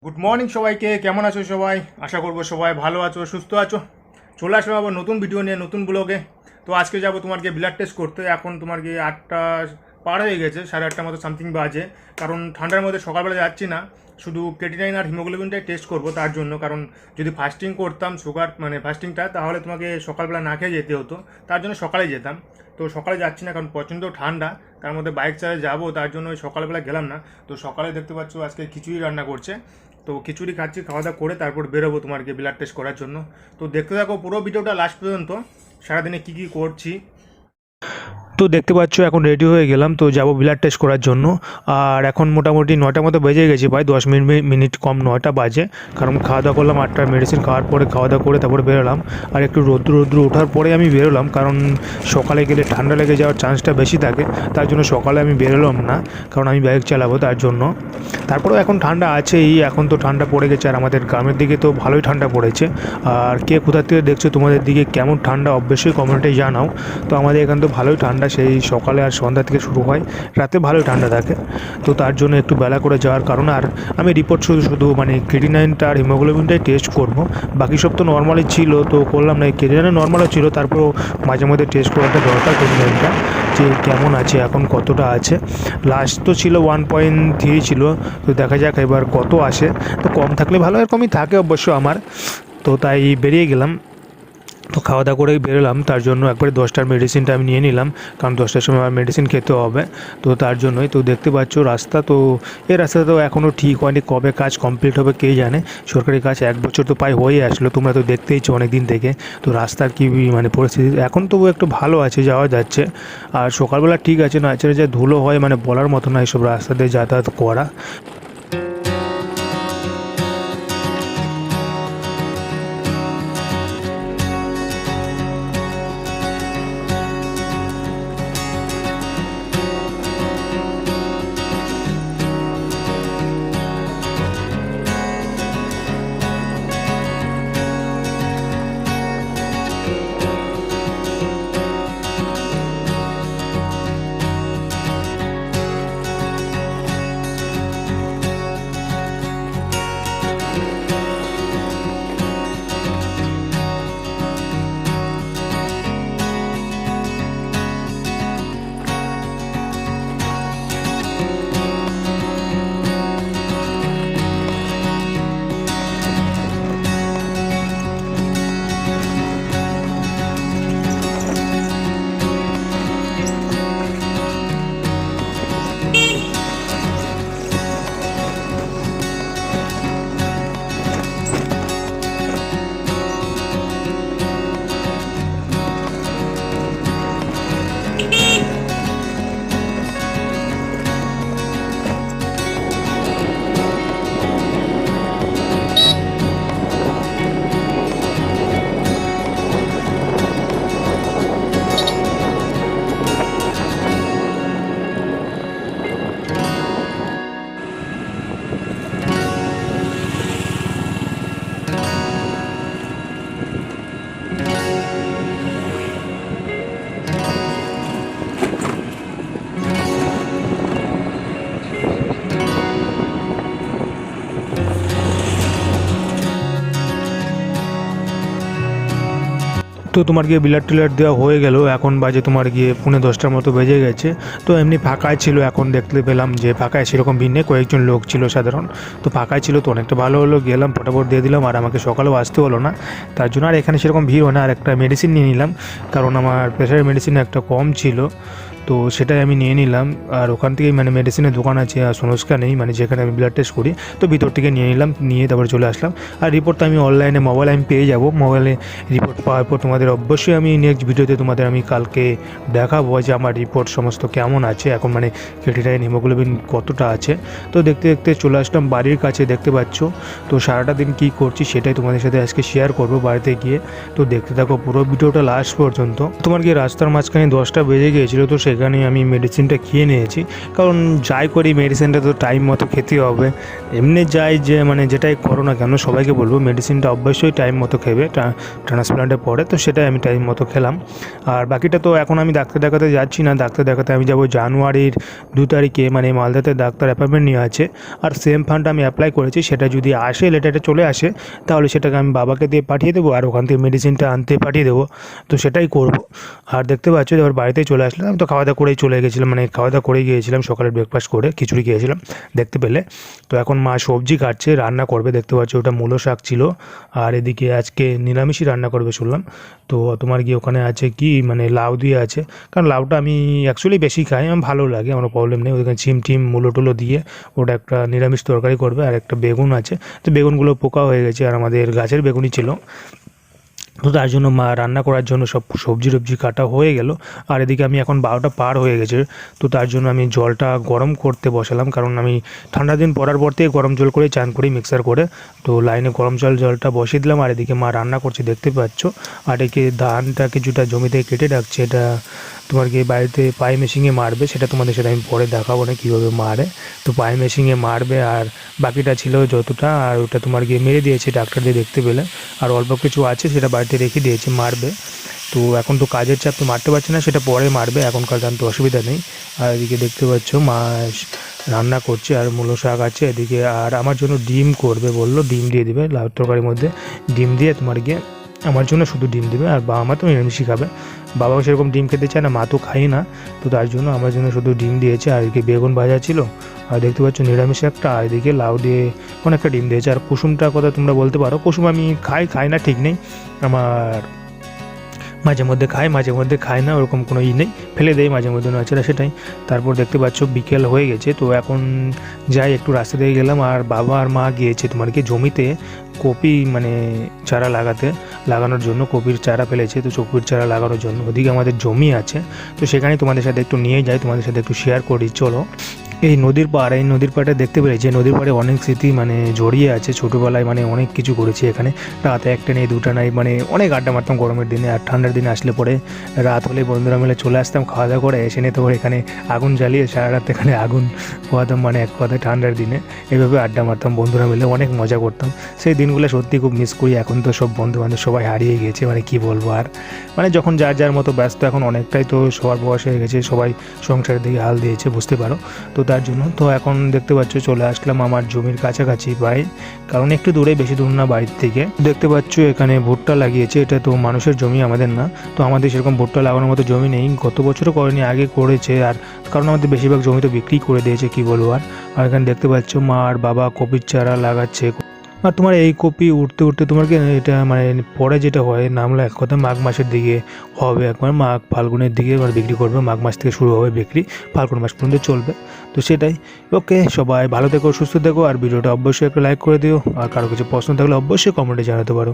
Good morning সবাইকে। কেমন আছো সবাই? আশা করবো সবাই ভালো আছো, সুস্থ আছো। চলে আসলাম আবার নতুন ভিডিও নিয়ে, নতুন ব্লগে। তো আজকে যাবো তোমার গিয়ে ব্লাড টেস্ট করতে। এখন তোমার গিয়ে 8টা পার হয়ে গেছে, 8:30 মতো সামথিং বাজে। কারণ ঠান্ডার মধ্যে সকালবেলা যাচ্ছি না, শুধু ক্রেটিনাইন আর হিমোগ্লোবিনটাই টেস্ট করবো তার জন্য। কারণ যদি ফাস্টিং করতাম সুগার ফাস্টিংটা, তাহলে তোমাকে সকালবেলা না খেয়ে যেতে হতো, তার জন্য সকালে যেতাম। তো সকালে যাচ্ছি না কারণ প্রচণ্ড ঠান্ডা, তার মধ্যে বাইক চালিয়ে যাবো, তার জন্য ওই সকালবেলা গেলাম না। তো সকালে দেখতে পাচ্ছ আজকে খিচুড়ি রান্না করছে, তো খিচুড়ি খাচ্ছি, খাওয়া দাওয়া করে তারপর বেরোবো তোমার গিয়ে ব্লাড টেস্ট করার জন্য। তো দেখতে থাকো পুরো ভিডিওটা লাস্ট পর্যন্ত, সারাদিনে কী কী করছি। তো দেখতে পাচ্ছ এখন রেডি হয়ে গেলাম, তো যাব ব্লাড টেস্ট করার জন্য। আর এখন মোটামুটি 9টা মতো বেজে গেছে, প্রায় 10 মিনিট কম 9টা বাজে। কারণ খাওয়া দাওয়া করলাম 8টার মেডিসিন খাওয়ার পরে, খাওয়া দাওয়া করে তারপরে বেরোলাম। আর একটু রৌদ্র ওঠার পরে আমি বেরোলাম, কারণ সকালে গেলে ঠান্ডা লেগে যাওয়ার চান্সটা বেশি থাকে, তার জন্য সকালে আমি বেরোলাম না, কারণ আমি বাইক চালাবো তার জন্য। তারপরেও এখন ঠান্ডা আছেই, এখন তো ঠান্ডা পড়ে গেছে, আর আমাদের গ্রামের দিকে তো ভালোই ঠান্ডা পড়েছে। আর কে কোথা থেকে দেখছো, তোমাদের দিকে কেমন ঠান্ডা অবশ্যই কমেন্টে জানাও। তো আমাদের এখানে তো ভালোই ঠান্ডা, সেই সকালে আর সন্ধ্যা থেকে শুরু হয়, রাতে ভালোই ঠান্ডা থাকে। তো তার জন্য একটু বেলা করে যাওয়ার কারণ। আর আমি রিপোর্ট শুধু ক্রেটিনাইনটা আর হিমোগ্লোবিনটাই টেস্ট করব, বাকি সব তো নর্মালি ছিল, তো করলাম না। ক্রেটিনাইন নর্মালও ছিল, তারপরেও মাঝে মধ্যে টেস্ট করাটা দরকার ক্রেটিনাইনটা, যে কেমন আছে এখন, কতটা আছে। লাস্ট তো ছিল 1.3 ছিল, তো দেখা যাক এবার কত আসে। তো কম থাকলে ভালো, এরকমই থাকে অবশ্য আমার। তো তাই বেরিয়ে গেলাম, তো খাওয়া দাওয়া করেই বেরোলাম। তার জন্য একবারে 10টার মেডিসিনটা আমি নিয়ে নিলাম, কারণ 10টার সময় আমার মেডিসিন খেতে হবে। তো তার জন্যই। তো দেখতে পাচ্ছ রাস্তা, তো এই রাস্তাটা তো এখনও ঠিক হয়নি, কবে কাজ কমপ্লিট হবে কে জানে। সরকারি কাজ 1 বছর তো প্রায় হয়ে আসলো, তোমরা তো দেখতেইছো অনেক দিন থেকে। তো রাস্তার কী পরিস্থিতি এখন তবু একটু ভালো আছে, যাওয়া যাচ্ছে। আর সকালবেলা ঠিক আছে, না এছাড়া যে ধুলো হয় বলার মতো না এইসব রাস্তা দিয়ে যাতায়াত করা। তো তোমার গিয়ে ব্লাড টিলার দেওয়া হয়ে গেল, এখন বাজে তোমার গিয়ে 9:30টার মতো বেজে গেছে। তো এমনি ফাঁকাই ছিল, এখন দেখতে পেলাম যে ফাঁকায় সেরকম ভিড় নেই, কয়েকজন লোক ছিল সাধারণ। তো ফাঁকাই ছিল, তো অনেকটা ভালো হলো, গেলাম ফটাফট দিয়ে দিলাম। আর আমাকে সকালেও আসতে হলো না, তার জন্য। আর এখানে সেরকম ভিড় হয় না। আর একটা মেডিসিন নিয়ে নিলাম, কারণ আমার প্রেশারের মেডিসিন একটা কম ছিল, তো সেটাই আমি নিয়ে নিলাম। আর ওখান থেকেই মেডিসিনের দোকান আছে, আর সোনস্কা নেই, যেখানে আমি ব্লাড টেস্ট করি, তো ভিতর থেকে নিয়ে নিলাম, নিয়ে তারপর চলে আসলাম। আর রিপোর্ট তো আমি অনলাইনে মোবাইলে আমি পেয়ে যাবো, মোবাইলে রিপোর্ট পাওয়ার পর তোমাদের অবশ্যই আমি নেক্সট ভিডিওতে তোমাদের আমি কালকে দেখাবো যে আমার রিপোর্ট সমস্ত কেমন আছে, এখন ক্রেটিনাইন হিমোগ্লোবিন কতটা আছে। তো দেখতে দেখতে চলে আসলাম বাড়ির কাছে, দেখতে পাচ্ছ। তো সারাটা দিন কী করছি সেটাই তোমাদের সাথে আজকে শেয়ার করবো বাড়িতে গিয়ে। তো দেখতে থাকো পুরো ভিডিওটা লাস্ট পর্যন্ত। তোমার কি রাস্তার মাঝখানে 10টা বেজে গিয়েছিলো, তো সেখানে সেখানে আমি মেডিসিনটা খেয়ে নিয়েছি, কারণ যাই করি মেডিসিনটা তো টাইম মতো খেতে হবে। এমনি যাই যে মানে যেটাই করো না কেন সবাইকে বলবো মেডিসিনটা অবশ্যই টাইম মতো খেবে ট্রান্সপ্লান্টের পরে। তো সেটাই আমি টাইম মতো খেলাম। আর বাকিটা তো এখন আমি ডাক্তার দেখাতে যাচ্ছি না, ডাক্তার দেখাতে আমি যাব জানুয়ারির 2 তারিখে, মানে মালদাতে ডাক্তার অ্যাপয়েন্টমেন্ট নিয়ে আছে। আর সেম ফান্ডটা আমি অ্যাপ্লাই করেছি, সেটা যদি আসে লেটারটা চলে আসে তাহলে সেটাকে আমি বাবাকে দিয়ে পাঠিয়ে দেবো আর ওখান থেকে মেডিসিনটা আনতে পাঠিয়ে দেবো। তো সেটাই করব। আর দেখতে পাচ্ছ এবার বাড়িতেই চলে আসলাম। আমি তো খাওয়া দাওয়া করেই চলে গেছিলাম, মানে খাওয়া দাওয়া করেই গিয়েছিলাম, সকালের ব্রেকফাস্ট করে খিচুড়ি খেয়েছিলাম দেখতে পেলে। তো এখন মা সবজি কাটছে, রান্না করবে। দেখতে পাচ্ছ ওটা মূলো শাক ছিল, আর এদিকে আজকে নিরামিষই রান্না করবে শুনলাম। তো তোমার কি ওখানে আছে কি মানে লাউ দিয়ে আছে, কারণ লাউটা আমি অ্যাকচুয়ালি বেশি খাই, আমার ভালো লাগে, আমার প্রবলেম নেই। ওখানে চিম টিম মূলো টুলো দিয়ে ওটা একটা নিরামিষ তরকারি করবে। আর একটা বেগুন আছে, তো বেগুনগুলো পোকা হয়ে গেছে আর আমাদের গাছের বেগুনই ছিল। তো তার জন্য মা রান্না করার জন্য সব সবজি টবজি কাটা হয়ে গেল। আর এদিকে আমি এখন 12টা পার হয়ে গেছে, তো তার জন্য আমি জলটা গরম করতে বসালাম, কারণ আমি ঠান্ডা দিন পড়ার পর থেকে গরম জল করে চান করি মিক্সার করে। তো লাইনে গরম জলটা বসিয়ে দিলাম। আর এদিকে মা রান্না করছে দেখতে পাচ্ছ। আর এদিকে ধানটা কিছুটা জমি থেকে কেটে রাখছে, এটা তোমার কি বাড়িতে পাই মেশিনে মারবে, সেটা তোমাদের সাথে আমি পরে দেখাবো না কীভাবে মারে। তো পাই মেশিনে মারবে, আর বাকিটা ছিল যতটা, আর ওটা তোমার গিয়ে মেরে দিয়েছে ডাক্তার দিয়ে দেখতে পেলে। আর অল্প কিছু আছে সেটা বাড়িতে রেখে দিয়েছে, মারবে। তো এখন তো কাজের চাপ, তো মারতে পারছে না, সেটা পরে মারবে, এখনকার দাম তো অসুবিধা নেই। আর এদিকে দেখতে পাচ্ছ মা রান্না করছে, আর মূলো শাক আছে এদিকে। আর আমার জন্য ডিম করবে বললো, ডিম দিয়ে দিবে লাউ তরকারির মধ্যে, ডিম দিয়ে তোমার গিয়ে আমার জন্য শুধু ডিম দেবে। আর বাবা মা তো নিরামিষই খাবে, বাবাও সেরকম ডিম খেতে চায় না, মা তো খাই না, তো তার জন্য আমার জন্য শুধু ডিম দিয়েছে। আর এদিকে বেগুন ভাজা ছিল, আর দেখতে পাচ্ছ নিরামিষ একটা, আর এদিকে লাউ দিয়ে অনেকটা ডিম দিয়েছে। আর কুসুমটার কথা তোমরা বলতে পারো, কুসুম আমি খাই না ঠিক নেই, আমার মাঝে মধ্যে মাঝে মধ্যে খাই না, ওরকম কোনো নেই, ফেলে দেয় মাঝে মধ্যে নাচেরা, সেটাই। তারপর দেখতে পাচ্ছ বিকেল হয়ে গেছে, তো এখন যাই একটু রাস্তা দিয়ে গেলাম। আর বাবা আর মা গিয়েছে তোমার কি জমিতে কপি মানে চারা লাগানোর জন্য, কপির চারা ফেলেছে, তো কপির চারা লাগানোর জন্য। ওদিকে আমাদের জমি আছে, তো সেখানে তোমাদের সাথে একটু নিয়ে যাই, তোমাদের সাথে একটু শেয়ার করি চলো। এই নদীর পাড়ে দেখতে পেরেছি, নদীর পাড়ে অনেক স্মৃতি মানে জড়িয়ে আছে ছোটোবেলায়, মানে অনেক কিছু করেছি এখানে। রাতে একটা নেই দুটা নাই, মানে অনেক আড্ডা মারতাম গরমের দিনে। আর ঠান্ডার দিনে আসলে পরে রাত হলে বন্ধুরা মিলে চলে আসতাম খাওয়া দাওয়া করে, এসে নিয়ে তো এখানে আগুন জ্বালিয়ে সারা রাত এখানে আগুন পোহাতাম, মানে এক কথায় ঠান্ডার দিনে এইভাবে আড্ডা মারতাম বন্ধুরা মিলে, অনেক মজা করতাম। সেই দিনগুলো সত্যি খুব মিস করি। এখন তো সব বন্ধু বান্ধব সবাই হারিয়ে গেছে, মানে কি বলবো আর, মানে যখন যার যার মতো ব্যস্ত, এখন অনেকটাই তো সবার বয়স হয়ে গেছে, সবাই সংসারের দিকে হাল দিয়েছে বুঝতে পারো। তো তার জন্য তো এখন দেখতে পাচ্ছ চলে আসলাম আমার জমির কাছাকাছি প্রায়, কারণ একটু দূরে, বেশি দূর না বাড়ির থেকে। দেখতে পাচ্ছ এখানে ভুট্টা লাগিয়েছে, এটা তো মানুষের জমি, আমাদের না। তো আমাদের সেরকম ভুট্টা লাগানোর মতো জমি নেই, গত বছরও করেনি, আগে করেছে। আর কারণ আমাদের বেশিরভাগ জমি তো বিক্রি করে দিয়েছে, কি বলবো আর। আর এখানে দেখতে পাচ্ছ মা আর বাবা কপির চারা লাগাচ্ছে। আর তোমার এই কপি উঠতে উঠতে তোমার কি এটা মানে পরে যেটা হয় নামলো এক কথা মাঘ মাসের দিকে হবে, একবার মাঘ ফাল্গুনের দিকে এবার বিক্রি করবে, মাঘ মাস থেকে শুরু হবে বিক্রি, ফাল্গুন মাস পর্যন্ত চলবে। তো সেটাই। ওকে, সবাই ভালো থেকো, সুস্থ থেকো, আর ভিডিওটা অবশ্যই একটা লাইক করে দিও। আর কারো কিছু প্রশ্ন থাকলে অবশ্যই কমেন্টে জানাতে পারো।